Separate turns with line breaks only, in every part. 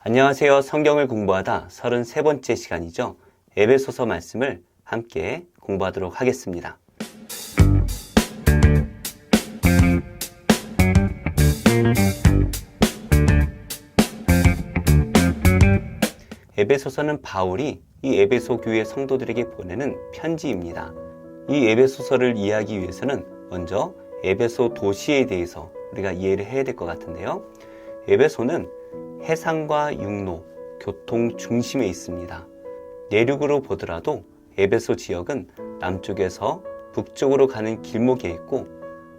안녕하세요. 성경을 공부하다 33번째 시간이죠. 에베소서 말씀을 함께 공부하도록 하겠습니다. 에베소서는 바울이 이 에베소 교회 성도들에게 보내는 편지입니다. 이 에베소서를 이해하기 위해서는 먼저 에베소 도시에 대해서 우리가 이해를 해야 될 것 같은데요. 에베소는 해상과 육로, 교통 중심에 있습니다. 내륙으로 보더라도 에베소 지역은 남쪽에서 북쪽으로 가는 길목에 있고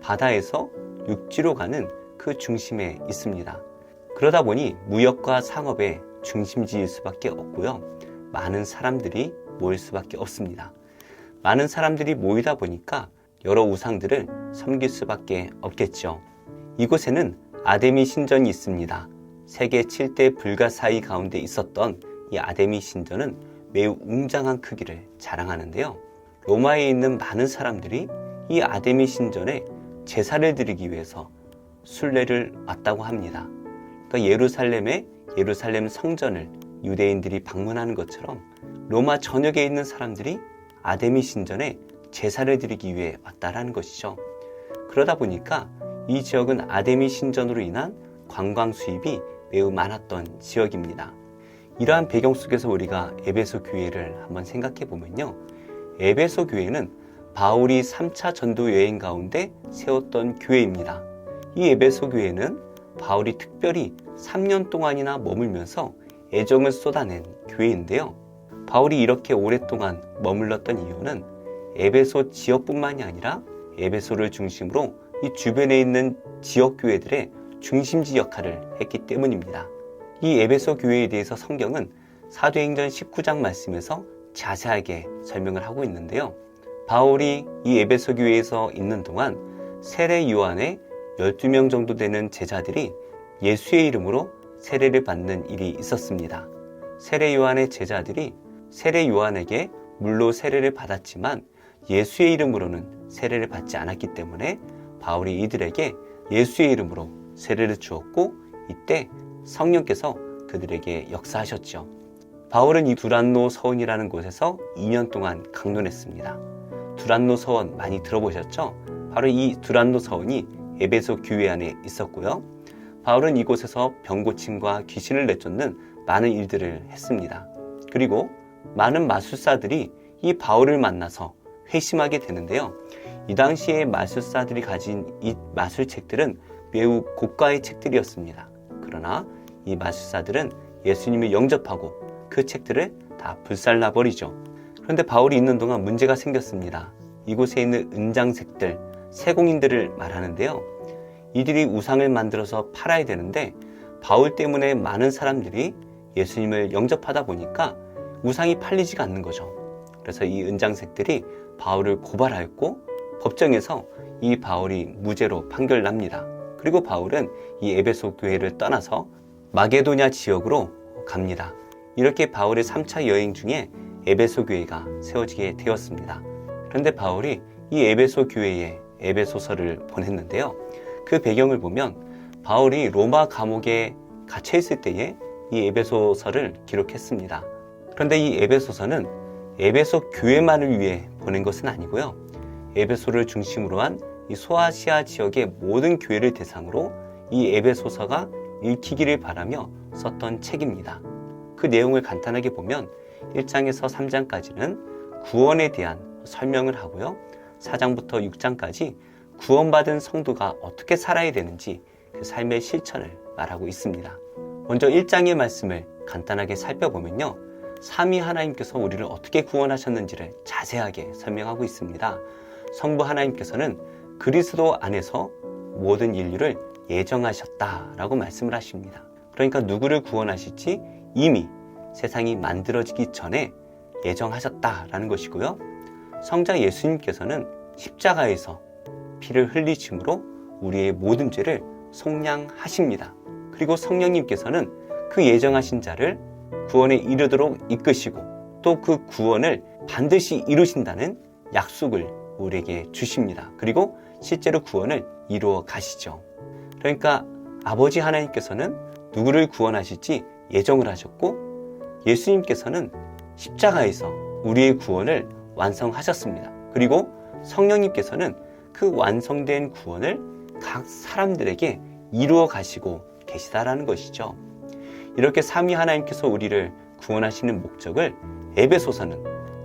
바다에서 육지로 가는 그 중심에 있습니다. 그러다 보니 무역과 상업의 중심지일 수밖에 없고요. 많은 사람들이 모일 수밖에 없습니다. 많은 사람들이 모이다 보니까 여러 우상들을 섬길 수밖에 없겠죠. 이곳에는 아데미 신전이 있습니다. 세계 7대 불가사의 가운데 있었던 이 아데미 신전은 매우 웅장한 크기를 자랑하는데요. 로마에 있는 많은 사람들이 이 아데미 신전에 제사를 드리기 위해서 순례를 왔다고 합니다. 그러니까 예루살렘 성전을 유대인들이 방문하는 것처럼 로마 전역에 있는 사람들이 아데미 신전에 제사를 드리기 위해 왔다라는 것이죠. 그러다 보니까 이 지역은 아데미 신전으로 인한 관광 수입이 매우 많았던 지역입니다. 이러한 배경 속에서 우리가 에베소 교회를 한번 생각해 보면요. 에베소 교회는 바울이 3차 전도 여행 가운데 세웠던 교회입니다. 이 에베소 교회는 바울이 특별히 3년 동안이나 머물면서 애정을 쏟아낸 교회인데요. 바울이 이렇게 오랫동안 머물렀던 이유는 에베소 지역뿐만이 아니라 에베소를 중심으로 이 주변에 있는 지역 교회들의 중심지 역할을 했기 때문입니다. 이 에베소 교회에 대해서 성경은 사도행전 19장 말씀에서 자세하게 설명을 하고 있는데요. 바울이 이 에베소 교회에서 있는 동안 세례 요한의 12명 정도 되는 제자들이 예수의 이름으로 세례를 받는 일이 있었습니다. 세례 요한의 제자들이 세례 요한에게 물로 세례를 받았지만 예수의 이름으로는 세례를 받지 않았기 때문에 바울이 이들에게 예수의 이름으로 세례를 주었고 이때 성령께서 그들에게 역사하셨죠. 바울은 이 두란노 서원이라는 곳에서 2년 동안 강론했습니다. 두란노 서원 많이 들어보셨죠? 바로 이 두란노 서원이 에베소 교회 안에 있었고요. 바울은 이곳에서 병고침과 귀신을 내쫓는 많은 일들을 했습니다. 그리고 많은 마술사들이 이 바울을 만나서 회심하게 되는데요. 이 당시에 마술사들이 가진 이 마술책들은 매우 고가의 책들이었습니다. 그러나 이 마술사들은 예수님을 영접하고 그 책들을 다 불살라버리죠. 그런데 바울이 있는 동안 문제가 생겼습니다. 이곳에 있는 은장색들, 세공인들을 말하는데요. 이들이 우상을 만들어서 팔아야 되는데 바울 때문에 많은 사람들이 예수님을 영접하다 보니까 우상이 팔리지가 않는 거죠. 그래서 이 은장색들이 바울을 고발하였고 법정에서 이 바울이 무죄로 판결납니다. 그리고 바울은 이 에베소 교회를 떠나서 마게도냐 지역으로 갑니다. 이렇게 바울의 3차 여행 중에 에베소 교회가 세워지게 되었습니다. 그런데 바울이 이 에베소 교회에 에베소서를 보냈는데요. 그 배경을 보면 바울이 로마 감옥에 갇혀 있을 때에 이 에베소서를 기록했습니다. 그런데 이 에베소서는 에베소 교회만을 위해 보낸 것은 아니고요. 에베소를 중심으로 한 이 소아시아 지역의 모든 교회를 대상으로 이 에베소서가 읽히기를 바라며 썼던 책입니다. 그 내용을 간단하게 보면 1장에서 3장까지는 구원에 대한 설명을 하고요. 4장부터 6장까지 구원받은 성도가 어떻게 살아야 되는지 그 삶의 실천을 말하고 있습니다. 먼저 1장의 말씀을 간단하게 살펴보면요. 삼위 하나님께서 우리를 어떻게 구원하셨는지를 자세하게 설명하고 있습니다. 성부 하나님께서는 그리스도 안에서 모든 인류를 예정하셨다라고 말씀을 하십니다. 그러니까 누구를 구원하실지 이미 세상이 만들어지기 전에 예정하셨다라는 것이고요. 성자 예수님께서는 십자가에서 피를 흘리심으로 우리의 모든 죄를 속량하십니다. 그리고 성령님께서는 그 예정하신 자를 구원에 이르도록 이끄시고 또 그 구원을 반드시 이루신다는 약속을 우리에게 주십니다. 그리고 실제로 구원을 이루어 가시죠. 그러니까 아버지 하나님께서는 누구를 구원하실지 예정을 하셨고 예수님께서는 십자가에서 우리의 구원을 완성하셨습니다. 그리고 성령님께서는 그 완성된 구원을 각 사람들에게 이루어 가시고 계시다라는 것이죠. 이렇게 삼위 하나님께서 우리를 구원하시는 목적을 에베소서는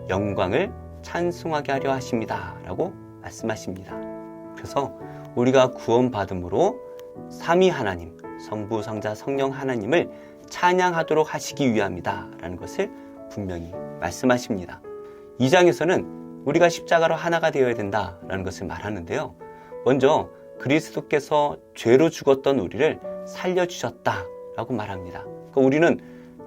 영광을 찬송하게 하려 하십니다 라고 말씀하십니다. 그래서 우리가 구원받음으로 삼위 하나님, 성부, 성자, 성령 하나님을 찬양하도록 하시기 위함이다 라는 것을 분명히 말씀하십니다. 2장에서는 우리가 십자가로 하나가 되어야 된다라는 것을 말하는데요. 먼저 그리스도께서 죄로 죽었던 우리를 살려주셨다라고 말합니다. 그러니까 우리는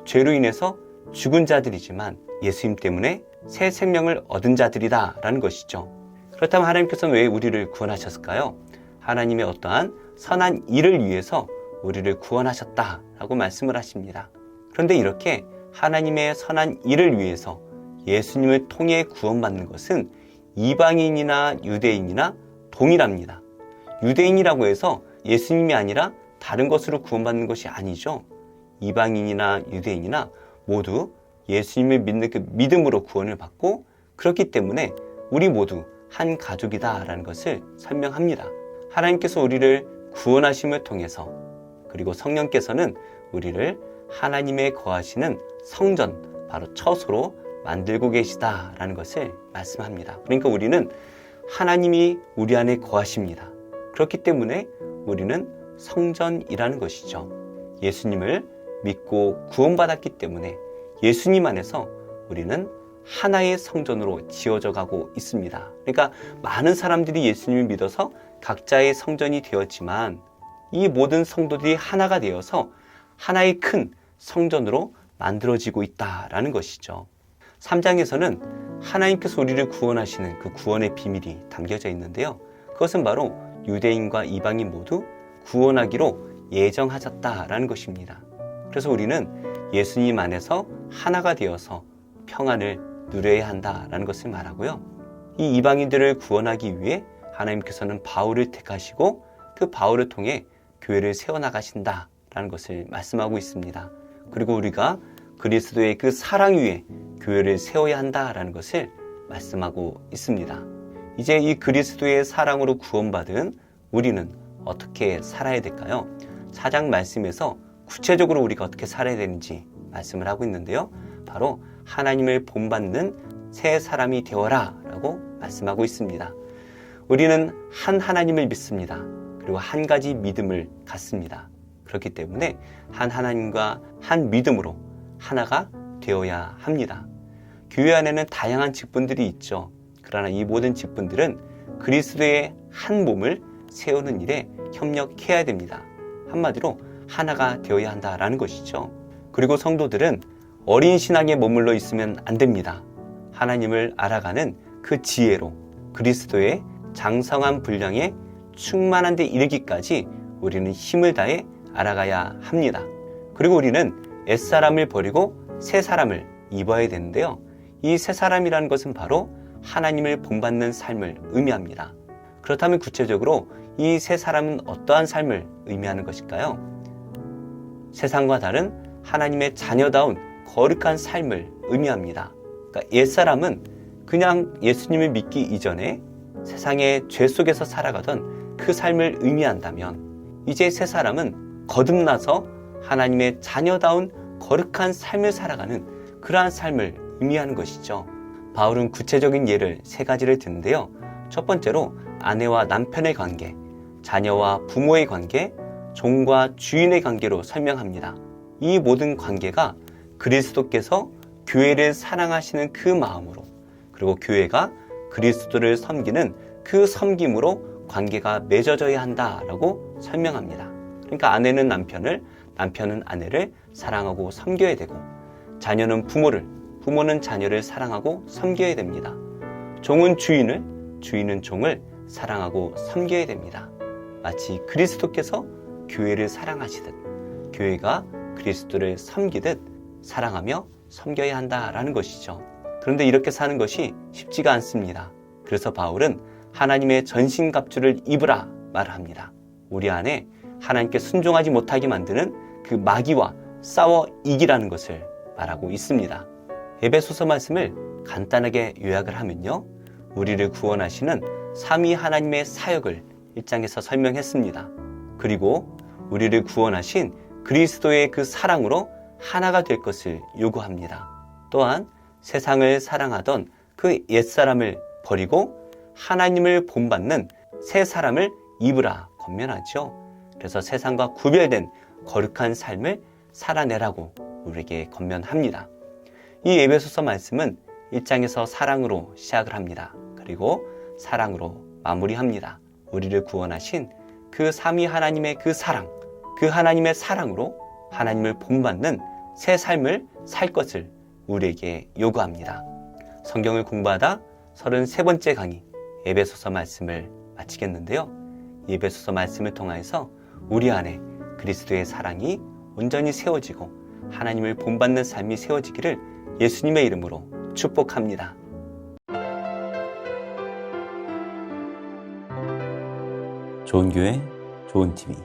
죄로 인해서 죽은 자들이지만 예수님 때문에 새 생명을 얻은 자들이다라는 것이죠. 그렇다면 하나님께서는 왜 우리를 구원하셨을까요? 하나님의 어떠한 선한 일을 위해서 우리를 구원하셨다라고 말씀을 하십니다. 그런데 이렇게 하나님의 선한 일을 위해서 예수님을 통해 구원받는 것은 이방인이나 유대인이나 동일합니다. 유대인이라고 해서 예수님이 아니라 다른 것으로 구원받는 것이 아니죠. 이방인이나 유대인이나 모두 예수님을 믿는 그 믿음으로 구원을 받고 그렇기 때문에 우리 모두 한 가족이다라는 것을 설명합니다. 하나님께서 우리를 구원하심을 통해서 그리고 성령께서는 우리를 하나님의 거하시는 성전, 바로 처소로 만들고 계시다라는 것을 말씀합니다. 그러니까 우리는 하나님이 우리 안에 거하십니다. 그렇기 때문에 우리는 성전이라는 것이죠. 예수님을 믿고 구원받았기 때문에 예수님 안에서 우리는 하나의 성전으로 지어져 가고 있습니다. 그러니까 많은 사람들이 예수님을 믿어서 각자의 성전이 되었지만 이 모든 성도들이 하나가 되어서 하나의 큰 성전으로 만들어지고 있다라는 것이죠. 3장에서는 하나님께서 우리를 구원하시는 그 구원의 비밀이 담겨져 있는데요. 그것은 바로 유대인과 이방인 모두 구원하기로 예정하셨다라는 것입니다. 그래서 우리는 예수님 안에서 하나가 되어서 평안을 누려야 한다라는 것을 말하고요. 이 이방인들을 구원하기 위해 하나님께서는 바울을 택하시고 그 바울을 통해 교회를 세워나가신다라는 것을 말씀하고 있습니다. 그리고 우리가 그리스도의 그 사랑 위에 교회를 세워야 한다라는 것을 말씀하고 있습니다. 이제 이 그리스도의 사랑으로 구원받은 우리는 어떻게 살아야 될까요? 4장 말씀에서 구체적으로 우리가 어떻게 살아야 되는지 말씀을 하고 있는데요. 바로 하나님을 본받는 새 사람이 되어라 라고 말씀하고 있습니다. 우리는 한 하나님을 믿습니다. 그리고 한 가지 믿음을 갖습니다. 그렇기 때문에 한 하나님과 한 믿음으로 하나가 되어야 합니다. 교회 안에는 다양한 직분들이 있죠. 그러나 이 모든 직분들은 그리스도의 한 몸을 세우는 일에 협력해야 됩니다. 한마디로 하나가 되어야 한다라는 것이죠. 그리고 성도들은 어린 신앙에 머물러 있으면 안 됩니다. 하나님을 알아가는 그 지혜로 그리스도의 장성한 분량에 충만한 데 이르기까지 우리는 힘을 다해 알아가야 합니다. 그리고 우리는 옛사람을 버리고 새 사람을 입어야 되는데요. 이 새 사람이라는 것은 바로 하나님을 본받는 삶을 의미합니다. 그렇다면 구체적으로 이 새 사람은 어떠한 삶을 의미하는 것일까요? 세상과 다른 하나님의 자녀다운 거룩한 삶을 의미합니다. 그러니까 옛사람은 그냥 예수님을 믿기 이전에 세상의 죄 속에서 살아가던 그 삶을 의미한다면 이제 새 사람은 거듭나서 하나님의 자녀다운 거룩한 삶을 살아가는 그러한 삶을 의미하는 것이죠. 바울은 구체적인 예를 3가지를 드는데요. 첫 번째로 아내와 남편의 관계, 자녀와 부모의 관계, 종과 주인의 관계로 설명합니다. 이 모든 관계가 그리스도께서 교회를 사랑하시는 그 마음으로 그리고 교회가 그리스도를 섬기는 그 섬김으로 관계가 맺어져야 한다라고 설명합니다. 그러니까 아내는 남편을, 남편은 아내를 사랑하고 섬겨야 되고 자녀는 부모를, 부모는 자녀를 사랑하고 섬겨야 됩니다. 종은 주인을, 주인은 종을 사랑하고 섬겨야 됩니다. 마치 그리스도께서 교회를 사랑하시듯 교회가 그리스도를 섬기듯 사랑하며 섬겨야 한다라는 것이죠. 그런데 이렇게 사는 것이 쉽지가 않습니다. 그래서 바울은 하나님의 전신갑주를 입으라 말합니다. 우리 안에 하나님께 순종하지 못하게 만드는 그 마귀와 싸워 이기라는 것을 말하고 있습니다. 에베소서 말씀을 간단하게 요약을 하면요, 우리를 구원하시는 삼위 하나님의 사역을 1장에서 설명했습니다. 그리고 우리를 구원하신 그리스도의 그 사랑으로 하나가 될 것을 요구합니다. 또한 세상을 사랑하던 그 옛사람을 버리고 하나님을 본받는 새 사람을 입으라 권면하죠. 그래서 세상과 구별된 거룩한 삶을 살아내라고 우리에게 권면합니다. 이 에베소서 말씀은 1장에서 사랑으로 시작을 합니다. 그리고 사랑으로 마무리합니다. 우리를 구원하신 그 삼위 하나님의 그 사랑, 그 하나님의 사랑으로 하나님을 본받는 새 삶을 살 것을 우리에게 요구합니다. 성경을 공부하다 33번째 강의 에베소서 말씀을 마치겠는데요. 이 에베소서 말씀을 통해서 우리 안에 그리스도의 사랑이 온전히 세워지고 하나님을 본받는 삶이 세워지기를 예수님의 이름으로 축복합니다. 좋은 교회, 좋은 TV